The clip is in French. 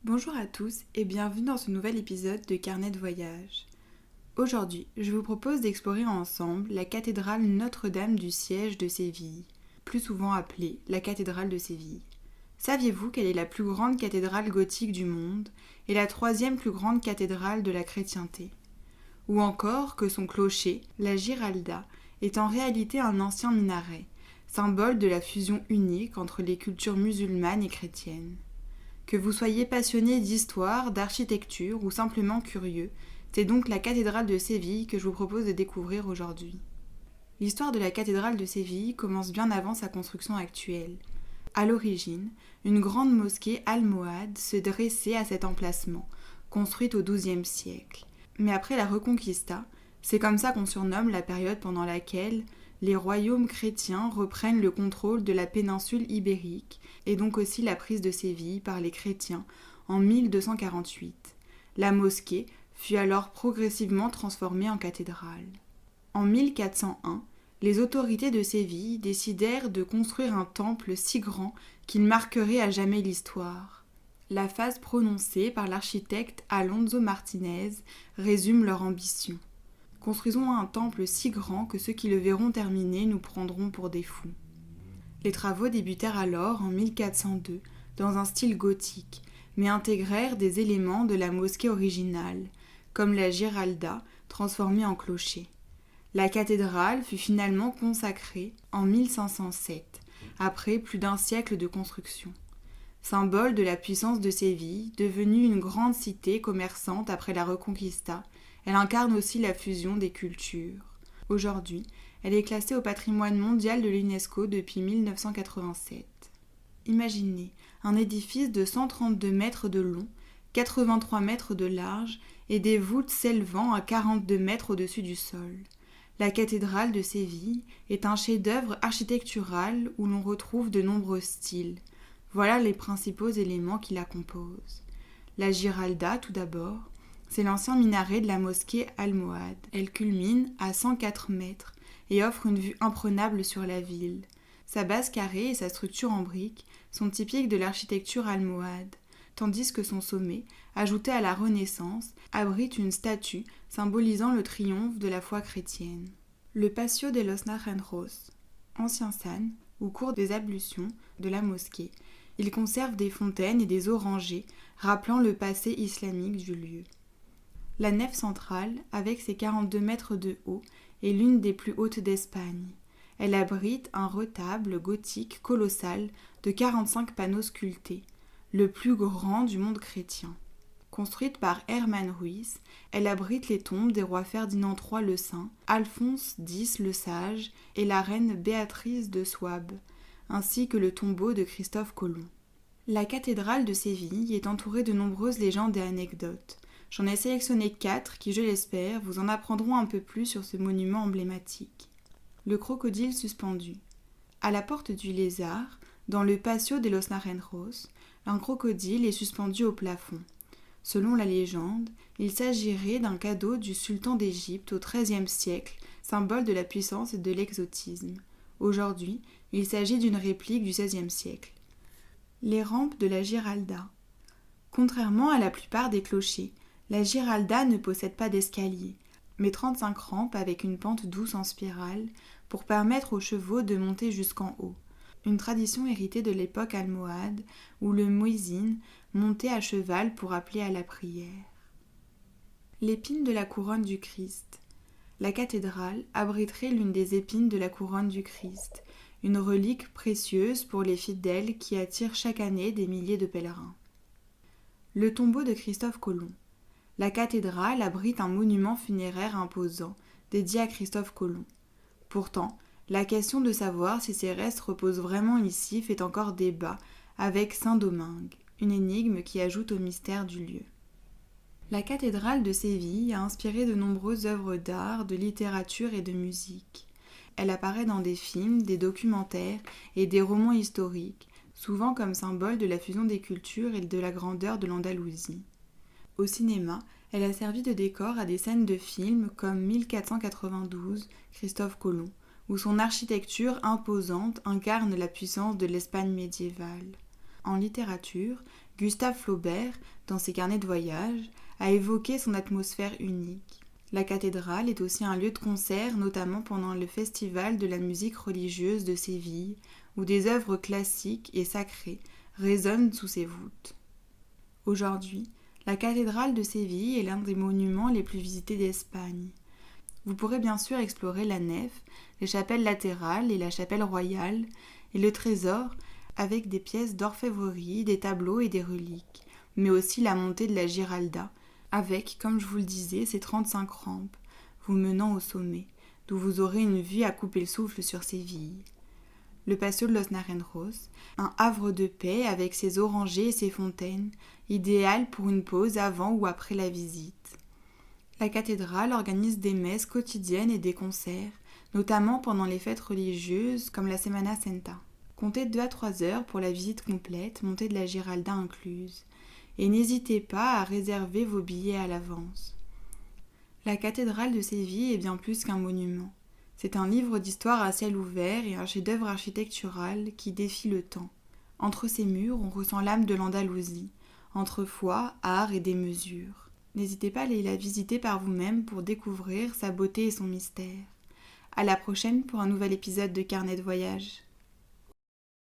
Bonjour à tous et bienvenue dans ce nouvel épisode de Carnet de voyage. Aujourd'hui, je vous propose d'explorer ensemble la cathédrale Notre-Dame du Siège de Séville, plus souvent appelée la cathédrale de Séville. Saviez-vous qu'elle est la plus grande cathédrale gothique du monde et la troisième plus grande cathédrale de la chrétienté? Ou encore que son clocher, la Giralda, est en réalité un ancien minaret, symbole de la fusion unique entre les cultures musulmanes et chrétiennes. Que vous soyez passionné d'histoire, d'architecture ou simplement curieux, c'est donc la cathédrale de Séville que je vous propose de découvrir aujourd'hui. L'histoire de la cathédrale de Séville commence bien avant sa construction actuelle. À l'origine, une grande mosquée almohade se dressait à cet emplacement, construite au XIIe siècle. Mais après la Reconquista, c'est comme ça qu'on surnomme la période pendant laquelle les royaumes chrétiens reprennent le contrôle de la péninsule ibérique et donc aussi la prise de Séville par les chrétiens en 1248. La mosquée fut alors progressivement transformée en cathédrale. En 1401, les autorités de Séville décidèrent de construire un temple si grand qu'il marquerait à jamais l'histoire. La phase prononcée par l'architecte Alonso Martinez résume leur ambition. Construisons un temple si grand que ceux qui le verront terminé nous prendront pour des fous. Les travaux débutèrent alors en 1402 dans un style gothique, mais intégrèrent des éléments de la mosquée originale, comme la Giralda transformée en clocher. La cathédrale fut finalement consacrée en 1507, après plus d'un siècle de construction. Symbole de la puissance de Séville, devenue une grande cité commerçante après la Reconquista, elle incarne aussi la fusion des cultures. Aujourd'hui, elle est classée au patrimoine mondial de l'UNESCO depuis 1987. Imaginez un édifice de 132 mètres de long, 83 mètres de large et des voûtes s'élevant à 42 mètres au-dessus du sol. La cathédrale de Séville est un chef-d'œuvre architectural où l'on retrouve de nombreux styles. Voilà les principaux éléments qui la composent. La Giralda, tout d'abord, c'est l'ancien minaret de la mosquée almohade. Elle culmine à 104 mètres et offre une vue imprenable sur la ville. Sa base carrée et sa structure en briques sont typiques de l'architecture almohade, tandis que son sommet, ajouté à la Renaissance, abrite une statue symbolisant le triomphe de la foi chrétienne. Le Patio de los Naranjos, ancien san, ou cours des ablutions de la mosquée, il conserve des fontaines et des orangers rappelant le passé islamique du lieu. La nef centrale, avec ses 42 mètres de haut, est l'une des plus hautes d'Espagne. Elle abrite un retable gothique colossal de 45 panneaux sculptés, le plus grand du monde chrétien. Construite par Hermann Ruiz, elle abrite les tombes des rois Ferdinand III le Saint, Alphonse X le Sage et la reine Béatrice de Souabe, ainsi que le tombeau de Christophe Colomb. La cathédrale de Séville est entourée de nombreuses légendes et anecdotes. J'en ai sélectionné 4 qui, je l'espère, vous en apprendront un peu plus sur ce monument emblématique. Le crocodile suspendu. À la porte du Lézard, dans le Patio de los Naranjos, un crocodile est suspendu au plafond. Selon la légende, il s'agirait d'un cadeau du sultan d'Égypte au XIIIe siècle, symbole de la puissance et de l'exotisme. Aujourd'hui, il s'agit d'une réplique du XVIe siècle. Les rampes de la Giralda. Contrairement à la plupart des clochers, la Giralda ne possède pas d'escalier, mais 35 rampes avec une pente douce en spirale pour permettre aux chevaux de monter jusqu'en haut. Une tradition héritée de l'époque almohade où le muezzin montait à cheval pour appeler à la prière. L'épine de la couronne du Christ. La cathédrale abriterait l'une des épines de la couronne du Christ, une relique précieuse pour les fidèles qui attirent chaque année des milliers de pèlerins. Le tombeau de Christophe Colomb. La cathédrale abrite un monument funéraire imposant, dédié à Christophe Colomb. Pourtant, la question de savoir si ces restes reposent vraiment ici fait encore débat avec Saint-Domingue, une énigme qui ajoute au mystère du lieu. La cathédrale de Séville a inspiré de nombreuses œuvres d'art, de littérature et de musique. Elle apparaît dans des films, des documentaires et des romans historiques, souvent comme symbole de la fusion des cultures et de la grandeur de l'Andalousie. Au cinéma, elle a servi de décor à des scènes de films comme 1492, Christophe Colomb, où son architecture imposante incarne la puissance de l'Espagne médiévale. En littérature, Gustave Flaubert, dans ses carnets de voyage, a évoqué son atmosphère unique. La cathédrale est aussi un lieu de concert, notamment pendant le festival de la musique religieuse de Séville, où des œuvres classiques et sacrées résonnent sous ses voûtes. Aujourd'hui, la cathédrale de Séville est l'un des monuments les plus visités d'Espagne. Vous pourrez bien sûr explorer la nef, les chapelles latérales et la chapelle royale, et le trésor avec des pièces d'orfèvrerie, des tableaux et des reliques, mais aussi la montée de la Giralda, avec, comme je vous le disais, ses 35 rampes, vous menant au sommet, d'où vous aurez une vue à couper le souffle sur Séville. Le Paseo de los Naranjos, un havre de paix avec ses orangers et ses fontaines, idéal pour une pause avant ou après la visite. La cathédrale organise des messes quotidiennes et des concerts, notamment pendant les fêtes religieuses comme la Semana Santa. Comptez 2 à 3 heures pour la visite complète, montée de la Giralda incluse. Et n'hésitez pas à réserver vos billets à l'avance. La cathédrale de Séville est bien plus qu'un monument. C'est un livre d'histoire à ciel ouvert et un chef-d'œuvre architectural qui défie le temps. Entre ses murs, on ressent l'âme de l'Andalousie, entre foi, art et démesure. N'hésitez pas à aller la visiter par vous-même pour découvrir sa beauté et son mystère. À la prochaine pour un nouvel épisode de Carnet de voyage.